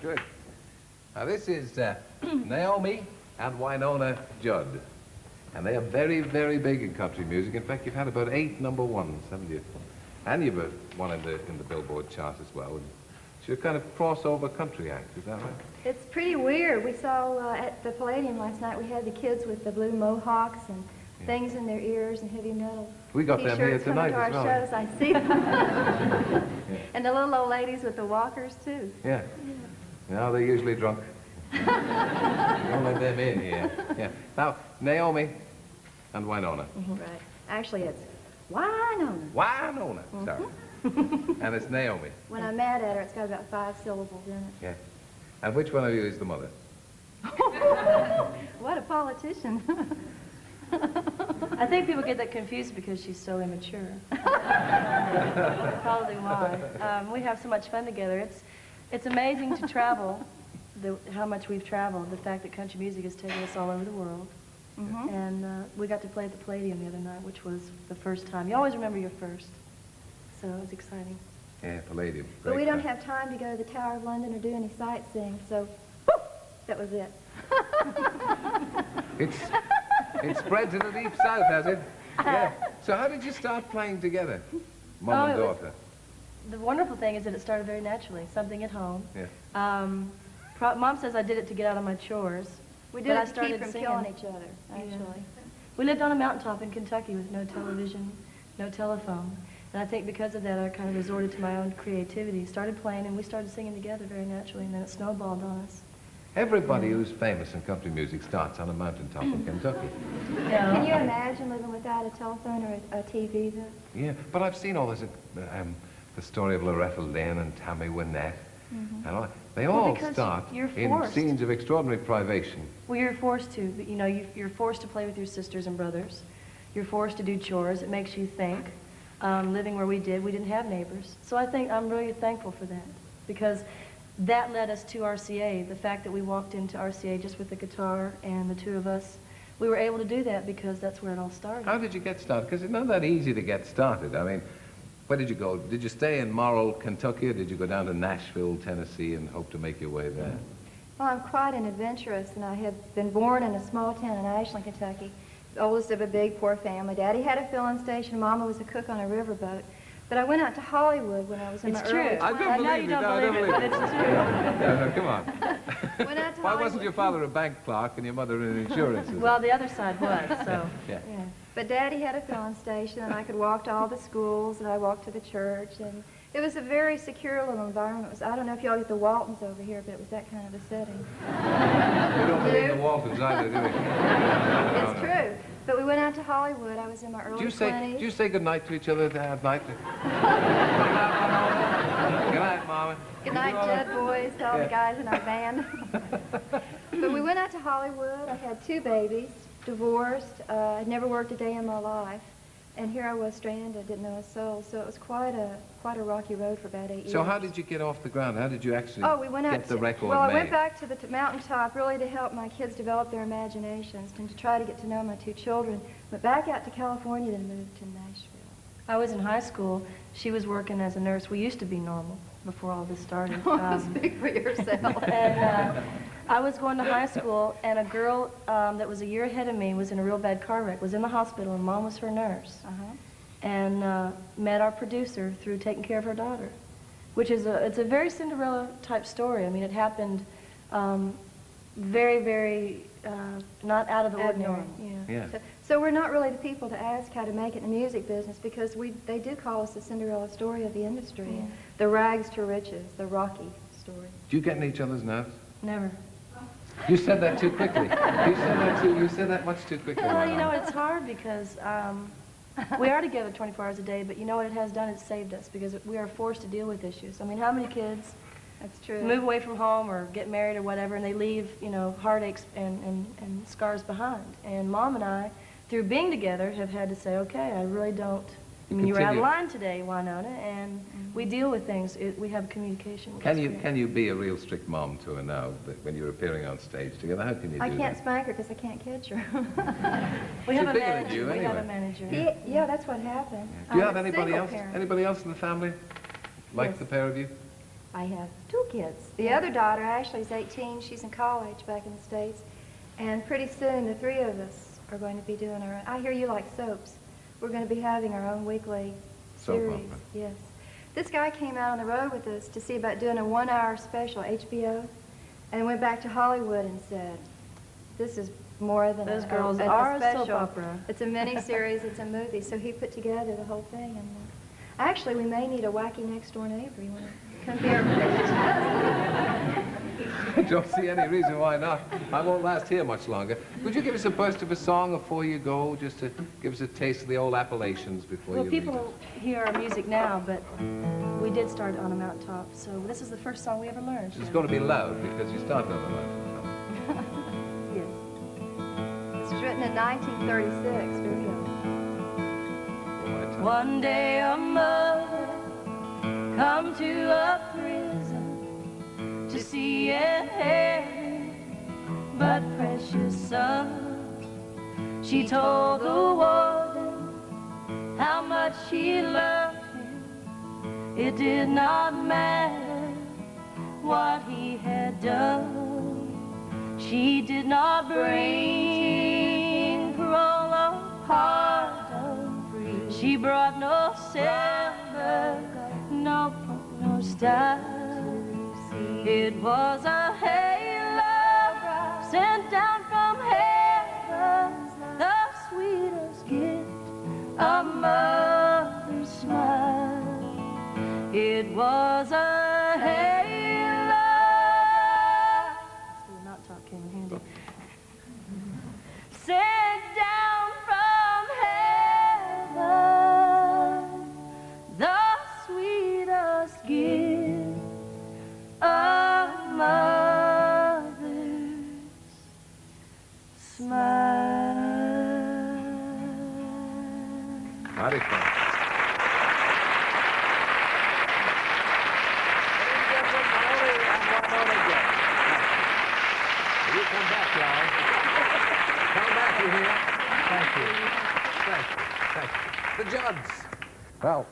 Good. Now, this is Naomi and Wynonna Judd. And they are very, very big in country music. In fact, you've had about 8 number ones, haven't you? And you've one in the Billboard chart as well. And so you're kind of crossover country act, is that right? It's pretty weird. We saw at the Palladium last night, we had the kids with the blue mohawks and things in their ears and heavy metal. We got them here tonight as well. Shows. I see them. And the little old ladies with the walkers, too. Yeah. No, they're usually drunk. Don't let them in here. Yeah. Now, Naomi and Wynonna. Right. Actually, it's Wynonna. Wynonna. Sorry. And it's Naomi. When I'm mad at her, it's got about 5 syllables in it. Yeah. And which one of you is the mother? What a politician. I think people get that confused because she's so immature. Probably why. We have so much fun together. It's amazing to travel, how much we've traveled, the fact that country music has taken us all over the world. And we got to play at the Palladium the other night, which was the first time. You always remember your first, so it was exciting. Yeah, Palladium. But we don't have time to go to the Tower of London or do any sightseeing, so that was it. It spread to the deep south, has it? Yeah. So how did you start playing together, Mom and daughter? The wonderful thing is that it started very naturally, something at home. Yeah. Mom says I did it to get out of my chores. We did it to keep from killing each other, actually. Yeah. We lived on a mountaintop in Kentucky with no television, no telephone. And I think because of that, I kind of resorted to my own creativity, started playing, and we started singing together very naturally, and then it snowballed on us. Everybody who's famous in country music starts on a mountaintop in Kentucky. Yeah. Can you imagine living without a telephone or a TV, though? Yeah, but I've seen all this, the story of Loretta Lynn and Tammy Wynette, and all that. They all start in scenes of extraordinary privation. Well, you're forced to. You know, you're forced to play with your sisters and brothers. You're forced to do chores. It makes you think. Living where we didn't have neighbors. So I think I'm really thankful for that, because that led us to RCA. The fact that we walked into RCA just with the guitar and the two of us, we were able to do that because that's where it all started. How did you get started? Because it's not that easy to get started. I mean, where did you go? Did you stay in Morrill, Kentucky, or did you go down to Nashville, Tennessee, and hope to make your way there? Well, I'm quite an adventurous, and I had been born in a small town in Ashland, Kentucky, the oldest of a big, poor family. Daddy had a filling station. Mama was a cook on a riverboat. But I went out to Hollywood when I was in my early 20s. I don't believe it. I don't believe it. It's true. No, come on. Went out to Why Hollywood. wasn't your father a bank clerk and your mother an insurance? Well, the other side was, so. Yeah. But Daddy had a filling station, and I could walk to all the schools, and I walked to the church, and it was a very secure little environment. I don't know if y'all get the Waltons over here, but it was that kind of a setting. We don't believe the Waltons either, do we? It's true. But we went out to Hollywood. I was in my early 20s. Do you say goodnight to each other at night? Good night, Mama. Good night, Jed boys, to all the guys in our band. But we went out to Hollywood. I had 2 babies, divorced. I'd never worked a day in my life. And here I was stranded, didn't know a soul. So it was quite a rocky road for about 8 years. So how did you get off the ground? How did you actually get the record made? Well, I went made? back to the mountaintop really to help my kids develop their imaginations and to try to get to know my 2 children. Went back out to California, then moved to Nashville. I was in high school. She was working as a nurse. We used to be normal before all this started. Speak for yourself. And I was going to high school, and a girl that was a year ahead of me was in a real bad car wreck, was in the hospital, and Mom was her nurse. And met our producer through taking care of her daughter, which is it's a very Cinderella type story. I mean, it happened very, very not out of the ordinary. Yeah. So we're not really the people to ask how to make it in the music business, because they do call us the Cinderella story of the industry, the rags to riches, the Rocky story. Do you get in each other's nerves? Never. You said that too quickly. You said that much too quickly. Well, you know, it's hard because we are together 24 hours a day, but you know what it has done? It's saved us, because we are forced to deal with issues. I mean, how many kids move away from home or get married or whatever, and they leave, you know, heartaches and scars behind? And Mom and I, through being together, have had to say, okay, I really don't. I mean, you were out of line today, Wynonna, and we deal with things. We have communication. Can you be a real strict mom to her now when you're appearing on stage together? How can you do that? I can't spank her because I can't catch her. We have a bigger than manager. you, We have a anyway. manager. Yeah, that's what happened. Do you have I'm a anybody single else? parent. Anybody else in the family like Yes. the pair of you? I have 2 kids. The other daughter, Ashley's 18. She's in college back in the States. And pretty soon, the 3 of us are going to be doing our own. I hear you like soaps. We're going to be having our own weekly Soap series. opera. Yes. This guy came out on the road with us to see about doing a 1-hour special, HBO, and went back to Hollywood and said, this is more than Those a girls a are a special. soap opera. It's a mini-series, it's a movie. So he put together the whole thing. And actually, we may need a wacky next-door neighbor. You want to come here? I don't see any reason why not. I won't last here much longer. Could you give us a burst of a song before you go, just to give us a taste of the old Appalachians before Well, you leave people us? hear our music now, but we did start on a mountaintop, so this is the first song we ever learned. It's going to be loud because you started on the mountain. Yes. This was written in 1936. Very young. One day a mother come to a prison to see a heaven, but precious son, she told the warden how much she loved him. It did not matter what he had done. She did not bring parole or pardon. She brought no silver, no pomp, no style. It was a halo sent down from heaven, the sweetest gift, a mother's smile. It was a halo. So we're not talking handy. Sent down from heaven, the sweetest gift, a mother's smile. Mighty fun. Will you come back, y'all? Come back, you hear? Thank you. Thank you. Thank you. The Judds. Well,